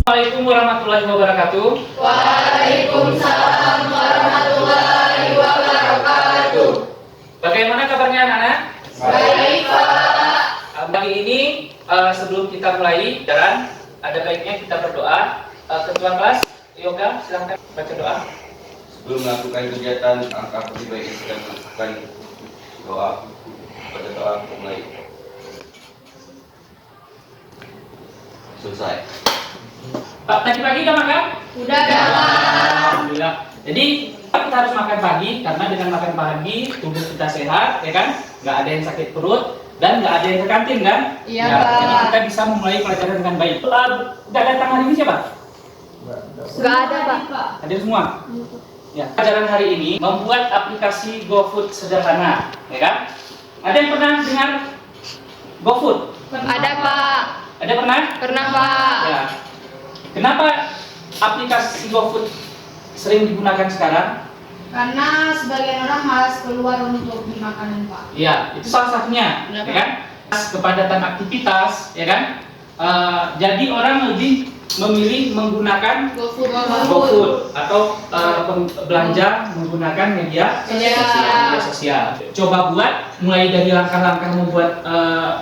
Assalamualaikum warahmatullahi wabarakatuh. Waalaikumsalam warahmatullahi wabarakatuh. Bagaimana kabarnya anak-anak? Baik, Pak. Pagi ini sebelum kita mulai jalan, ada baiknya kita berdoa. Ketua kelas, Yoga, silahkan baca doa. Sebelum melakukan kegiatan, angka baik sedang melakukan doa. Baca doa mulai. Selesai. Pak, tadi pagi udah makan? Udah, Pak. Alhamdulillah. Jadi kita harus makan pagi karena dengan makan pagi tubuh kita sehat, ya kan? Nggak ada yang sakit perut dan nggak ada yang ke kantin kan? Iya, Ya, Pak. jadi kita bisa memulai pelajaran dengan baik. Nggak datang hari ini siapa? Nggak ada, Pak. Hadir semua? Ya. Pelajaran hari ini membuat aplikasi GoFood sederhana, ya kan? Ada yang pernah dengar GoFood? Ada, Pak. Ada pernah? Pernah, Pak. Ya. Kenapa aplikasi GoFood sering digunakan sekarang? Karena sebagian orang malas keluar untuk beli makanan, Pak. Iya, itu salah satunya, ya kan? Kepadatan aktivitas, ya kan? Jadi orang lebih memilih menggunakan GoFood atau belanja menggunakan media sosial. Coba buat mulai dari langkah-langkah membuat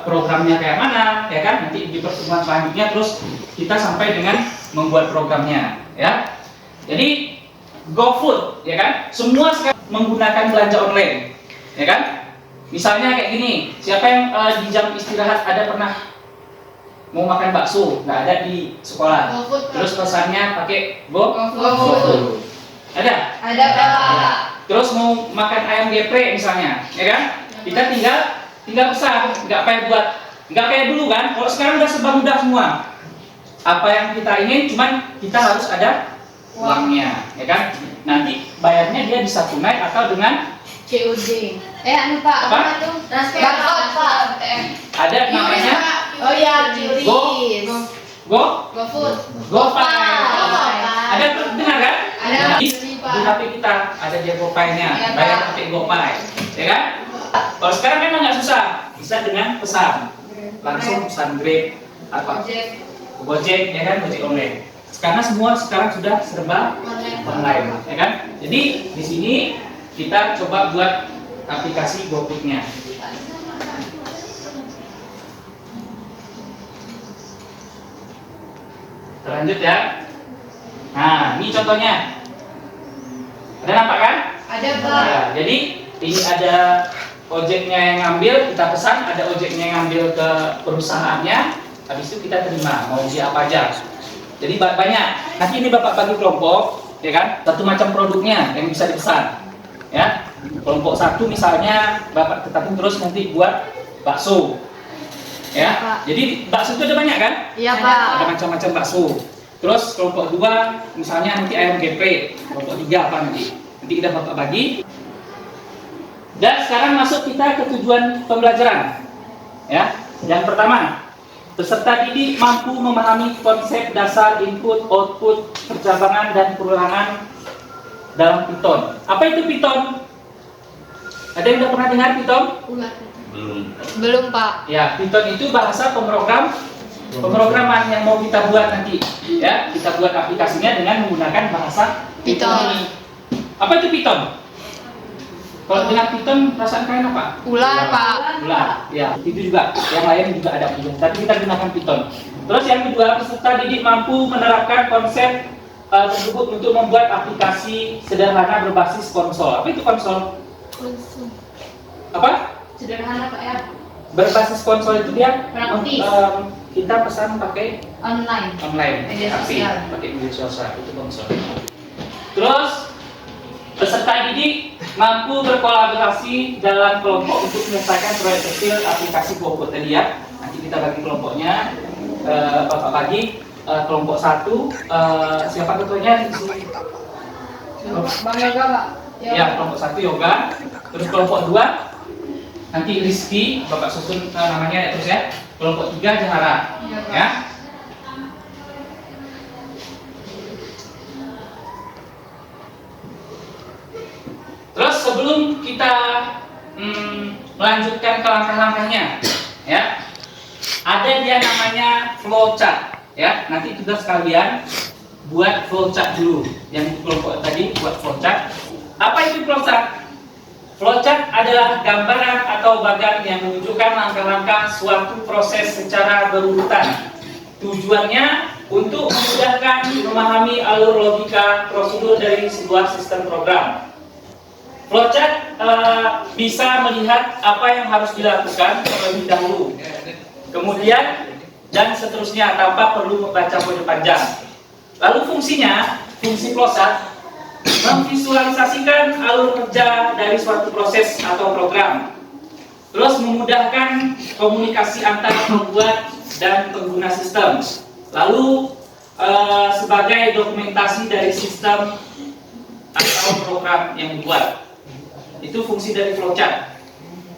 programnya kayak mana, ya kan? Nanti di pertemuan selanjutnya terus kita sampai dengan membuat programnya, ya. Jadi GoFood, ya kan? Semua sekarang menggunakan belanja online, ya kan? Misalnya kayak gini, siapa yang di jam istirahat ada pernah mau makan bakso, nggak ada di sekolah, GoFood, Pak. terus pesannya pakai GoFood. Ada? Ada, Pak. Terus mau makan ayam geprek misalnya, ya kan? Kita tinggal pesan, nggak kayak dulu kan? Kalau sekarang udah serba mudah semua. Apa yang kita ingin, cuman kita harus ada uangnya, ya kan? Nanti bayarnya dia bisa tunai atau dengan COD. Anu, Pak, Apa? apa tuh? Transfer, Barcode, Pak. ada namanya Oh iya, QRIS. GoFood. GoPay. GoPay. Ada dengar kan? Ada. Di HP kita ada dia GoPay-nya, Iya, Pak. bayar pakai GoPay, ya kan? Kalau sekarang memang nggak susah, bisa dengan pesan, langsung pesan Grab apa Gojek, ya kan, Gojek online. Karena semua sekarang sudah serba online, ya kan? Jadi di sini kita coba buat aplikasi GoFood-nya. Lanjut ya. Nah, ini contohnya. Ada nampak kan? Ada, Pak. Ya, jadi ini ada ojeknya yang ngambil, kita pesan, ada ojeknya yang ngambil ke perusahaannya, habis itu kita terima, mau uji apa aja. Jadi banyak. Nanti ini Bapak bagi kelompok, ya kan? Satu macam produknya yang bisa dipesan. Ya. Kelompok satu misalnya Bapak tetapin terus nanti buat bakso. Ya. Jadi bakso itu ada banyak kan? Iya, Pak. Ada macam-macam bakso. Terus kelompok 2 misalnya nanti ayam geprek, kelompok 3 apa nanti kita Bapak bagi. Dan sekarang masuk kita ke tujuan pembelajaran. Ya, yang pertama, peserta didik mampu memahami konsep dasar input, output, percabangan dan perulangan dalam Python. Apa itu Python? Ada yang udah pernah dengar Python? Belum, Pak. Ya, Python itu bahasa pemrograman yang mau kita buat nanti. Ya, kita buat aplikasinya dengan menggunakan bahasa Python ini. Apa itu Python? Kalau dengan Python perasaan kalian apa? Ular, Pak. Ular. Ya, itu juga. Yang lain juga ada Python. Tapi kita gunakan Python. Terus yang kedua, peserta didik mampu menerapkan konsep tersebut untuk membuat aplikasi sederhana berbasis konsol. Apa itu konsol? Apa? Sederhana, Pak, ya. Berbasis konsol itu dia Praktis. kita pesan pakai Online. Media tapi sosial. pakai media sosial itu konsol. Terus peserta didik mampu berkolaborasi dalam kelompok untuk menyelesaikan proyek kecil aplikasi GoFood tadi ya. Nanti kita bagi kelompoknya, Bapak bagi kelompok 1, siapa ketuanya di sini? Bang Yoga, Pak. Ya, kelompok 1 Yoga. Terus kelompok 2 nanti Rizky, Bapak susun namanya ya terus ya. Kelompok 3 Jahara. Iya, Pak. Ya. Terus sebelum kita melanjutkan ke langkah-langkahnya, ya, ada dia namanya flowchart. ya. Nanti tugas kalian buat flowchart dulu. Yang kelompok tadi buat flowchart. Apa itu flowchart? Flowchart adalah gambaran atau bagan yang menunjukkan langkah-langkah suatu proses secara berurutan. Tujuannya untuk memudahkan memahami alur logika prosedur dari sebuah sistem program. Flowchart bisa melihat apa yang harus dilakukan terlebih dahulu, kemudian dan seterusnya tanpa perlu membaca kode panjang. Lalu fungsinya, fungsi flowchart memvisualisasikan alur kerja dari suatu proses atau program, terus memudahkan komunikasi antara pembuat dan pengguna sistem, lalu sebagai dokumentasi dari sistem atau program yang dibuat. Itu fungsi dari flowchart.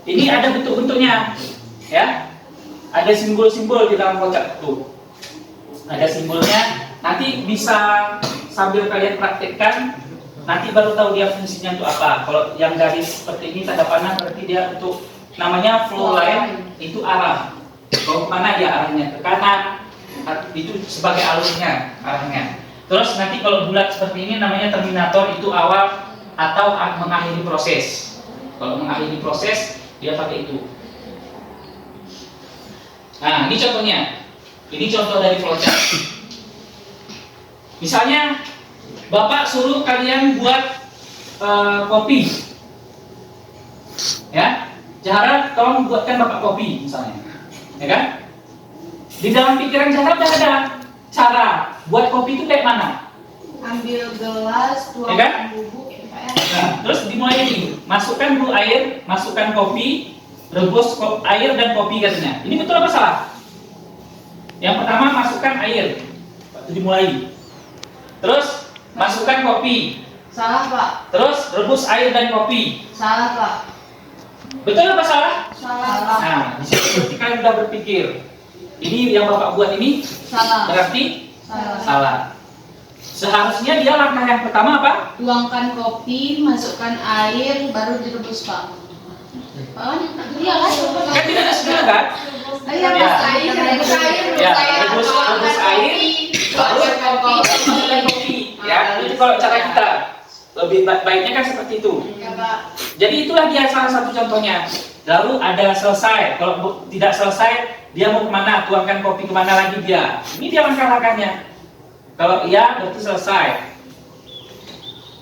Ini ada bentuk-bentuknya, ya. Ada simbol-simbol di dalam flowchart itu. Ada simbolnya. Nanti bisa sambil kalian praktekkan. Nanti baru tahu dia fungsinya untuk apa. Kalau yang garis seperti ini tanda panah berarti dia untuk namanya flow line, itu arah. Kalau kemana dia arahnya, ke kanan, itu sebagai alurnya arahnya. Terus nanti kalau bulat seperti ini namanya terminator, itu awal atau mengakhiri proses. Kalau mengakhiri proses dia pakai itu. Nah, ini contohnya. Ini contoh dari flowchart. Misalnya Bapak suruh kalian buat kopi, ya. Zahra, tolong buatkan Bapak kopi misalnya, ya kan? Di dalam pikiran Zahra udah ada cara buat kopi itu kayak mana? Ambil gelas, Ya kan? tuangkan bubuk, ya Pak ya. Nah, terus dimulai ini, masukkan dulu air, masukkan kopi, rebus air dan kopi katanya. Ini betul apa salah? Yang pertama masukkan air, dimulai. Terus masukkan kopi. Salah Pak. Terus rebus air dan kopi. Salah Pak. Betul apa salah? Salah. Nah, di situ berarti kalian sudah berpikir. Ini yang Bapak buat ini Salah. berarti Salah. salah. Seharusnya dia langkah yang pertama apa? Tuangkan kopi, masukkan air, baru direbus Pak. Iya kan? Kan tidak ada segala kan? Iya, Ya. air, rebus air, Ya, rebus air, baru masukkan kopi. Ya, itu kalau cara kita. Lebih baiknya kan seperti itu. Ya Pak. Jadi itulah dia salah satu contohnya. Lalu ada selesai. Kalau tidak selesai, dia mau kemana? Tuangkan kopi kemana lagi dia? Ini dia langkah-langkahnya. Kalau iya, berarti selesai.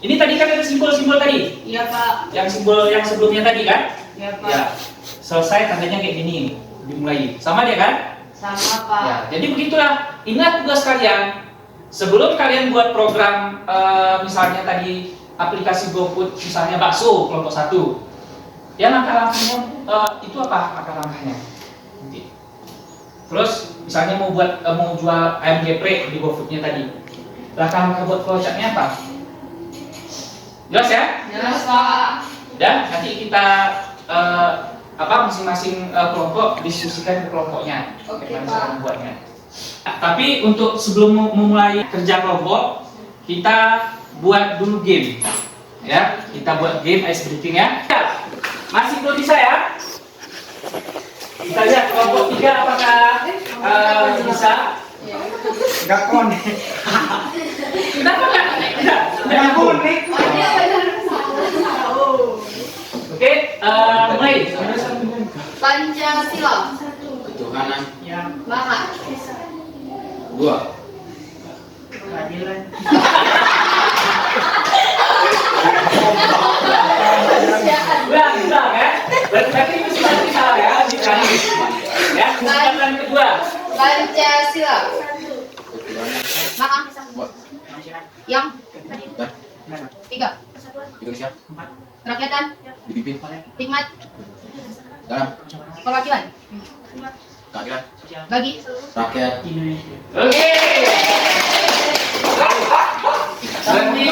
Ini tadi kan ada simbol-simbol tadi. Iya Pak. Yang simbol yang sebelumnya tadi kan? Iya Pak. Ya. Selesai tandanya kayak gini. Dimulai. Sama dia kan? Sama Pak. Ya. Jadi begitulah. Ingat tugas kalian. Sebelum kalian buat program, misalnya tadi aplikasi GoFood, misalnya bakso kelompok 1, ya langkah-langkahnya itu apa langkah-langkahnya? Terus misalnya mau jual ayam geprek di GoFoodnya tadi, langkah-langkah buat flowchartnya apa? Jelas ya? Jelas Pak. Dan nanti kita masing-masing kelompok diskusikan ke kelompoknya. Oke, Bagaimana Pak. cara membuatnya. Nah, tapi untuk sebelum memulai kerja kelompok, kita buat dulu game, ya. Kita buat game ice breaking ya. Masih belum bisa ya? Kita lihat kelompok 3 apakah bisa? Enggak konek. Kenapa enggak? Enggak konek. Oke, mulai. Pancasila. Ketuhanan Maha. dua. Udah, bisa ya? Berarti mesti salah ya, diulangi. Ya, kesempatan kedua. Pancasila. Maha. Yang tiga. Indonesia Kerakyatan. dipimpin Hikmat. dalam Perwakilan. keadilan Bagi. rakyat. Oke. Berarti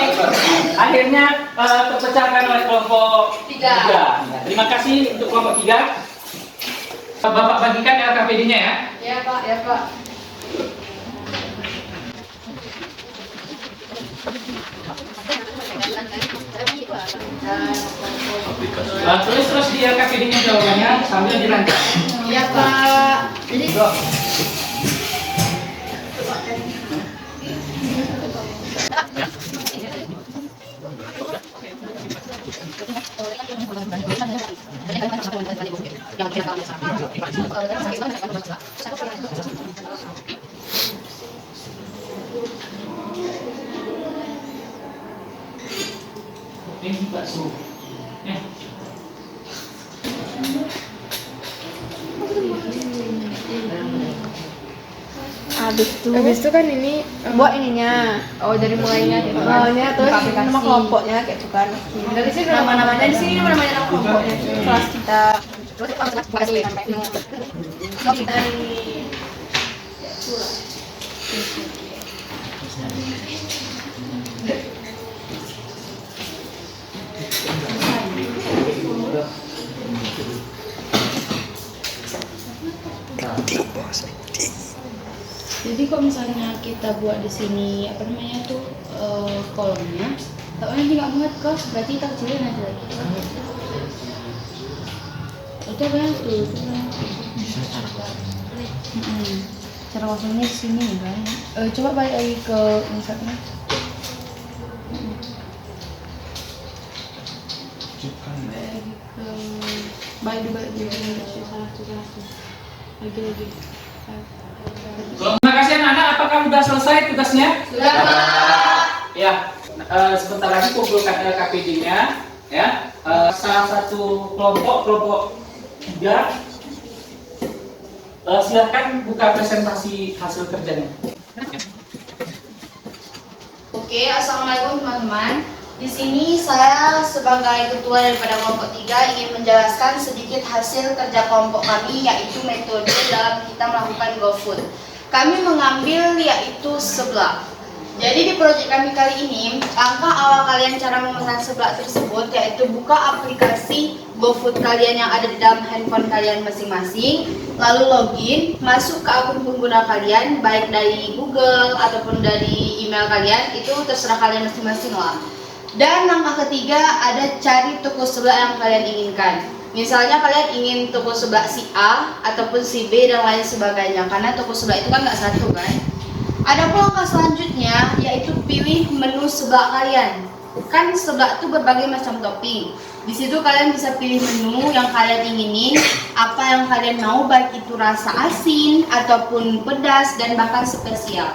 akhirnya terpecahkan oleh kelompok 3. Terima kasih untuk kelompok 3. Bapak bagikan LKPD-nya ya. Ya Pak. Ya Pak. Tulis terus di LKPD-nya jawabannya sambil dirancang. Ya Pak. Jadi Ini bakso. Habis itu kan ini buat ininya. Oh, dari mulainya gitu. Awalnya terus Buka aplikasi. nama kelompoknya kayak gitu kan. Dari sini Nama-namanya di sini nama-namanya nama kelompoknya. Kelas kita. Terus aplikasi sampai Dari Jadi kalau misalnya kita buat di sini apa namanya tuh kolomnya, tapi nanti nggak muat kok, berarti kita kecilin aja lagi. Itu apa yang tuh? Cara kosongnya di sini kan? Coba balik lagi ke misalnya. Balik lagi. Terima kasih anak-anak, apakah sudah selesai tugasnya? Sudah, Pak. Ya, sebentar lagi kumpulkan KPD-nya ya. Salah satu kelompok 3 silakan buka presentasi hasil kerjanya. Oke, assalamualaikum teman-teman. Di sini saya sebagai ketua daripada kelompok 3 ingin menjelaskan sedikit hasil kerja kelompok kami, yaitu metode dalam kita melakukan GoFood. Kami mengambil yaitu seblak. Jadi di proyek kami kali ini, langkah awal kalian cara memesan seblak tersebut yaitu buka aplikasi GoFood kalian yang ada di dalam handphone kalian masing-masing, lalu login, masuk ke akun pengguna kalian, baik dari Google ataupun dari email kalian, itu terserah kalian masing-masing lah. Dan langkah ketiga ada cari toko seblak yang kalian inginkan. Misalnya kalian ingin toko seblak si A ataupun si B dan lain sebagainya, karena toko seblak itu kan nggak satu kan. Ada pun langkah selanjutnya yaitu pilih menu seblak kalian. Kan seblak itu berbagai macam topping. Di situ kalian bisa pilih menu yang kalian inginin, apa yang kalian mau, baik itu rasa asin ataupun pedas dan bahkan spesial.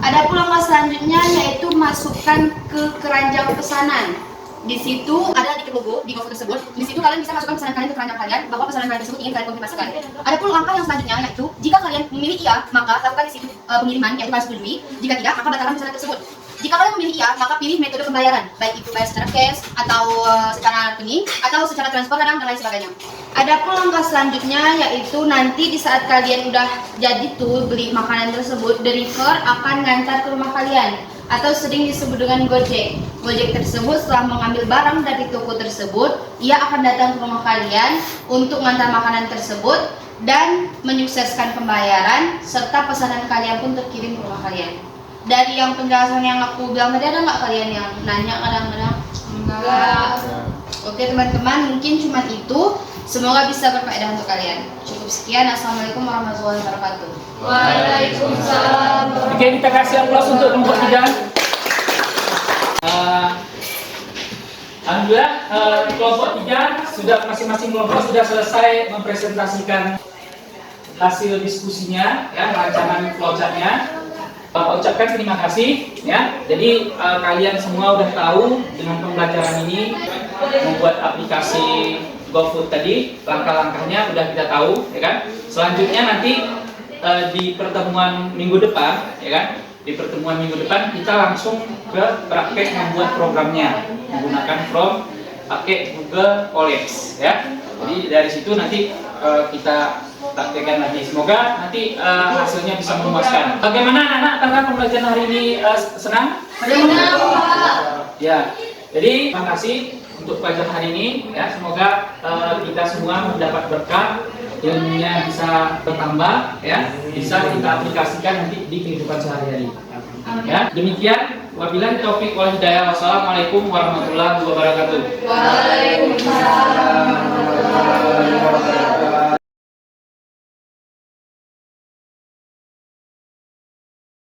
Ada pula langkah selanjutnya yaitu masukkan ke keranjang pesanan. Di situ ada di logo di GoFood tersebut. Di situ kalian bisa masukkan pesanan kalian ke keranjang kalian bahwa pesanan kalian tersebut ingin kalian konfirmasikan. Ada pula langkah yang selanjutnya yaitu jika kalian memilih iya, maka lakukan di situ pengiriman yaitu kalian setujui. Jika tidak, maka batalkan pesanan tersebut. Jika kalian memilih iya, maka pilih metode pembayaran, baik itu bayar secara cash atau secara rekening atau secara transfer dan lain sebagainya. Ada pun langkah selanjutnya yaitu nanti di saat kalian udah jadi tuh beli makanan tersebut, deliver akan ngantar ke rumah kalian atau sering disebut dengan Gojek. Gojek tersebut setelah mengambil barang dari toko tersebut, ia akan datang ke rumah kalian untuk mengantar makanan tersebut dan menyukseskan pembayaran serta pesanan kalian pun terkirim ke rumah kalian. Dari yang penjelasan yang aku bilang tadi, ada nggak kalian yang nanya kadang-kadang? Enggak. Oke teman-teman, mungkin cuma itu. Semoga bisa berfaedah untuk kalian. Cukup sekian. Assalamualaikum warahmatullahi wabarakatuh. Waalaikumsalam. Oke, kita kasih aplaus untuk kelompok 3. Alhamdulillah, kelompok 3 sudah masing-masing kelompok sudah selesai mempresentasikan hasil diskusinya, ya, rancangan flowchartnya. Bapak ucapkan terima kasih, ya. Jadi kalian semua udah tahu dengan pembelajaran ini membuat aplikasi GoFood tadi, langkah-langkahnya udah kita tahu, ya kan. Selanjutnya nanti di pertemuan minggu depan, ya kan. Di pertemuan minggu depan kita langsung ke praktek membuat programnya menggunakan from pakai Google College, ya. Jadi dari situ nanti kita praktekkan lagi. Semoga nanti hasilnya bisa memuaskan. Bagaimana anak-anak tentang pembelajaran hari ini, senang? Senang, Pak. Ya. Jadi terima kasih untuk pelajaran hari ini. Ya, semoga kita semua mendapat berkah, ilmunya bisa bertambah, ya, bisa kita aplikasikan nanti di kehidupan sehari-hari. Ya, demikian. Wabillahi taufiq wal hidayah. Wassalamualaikum warahmatullahi wabarakatuh. Waalaikumsalam.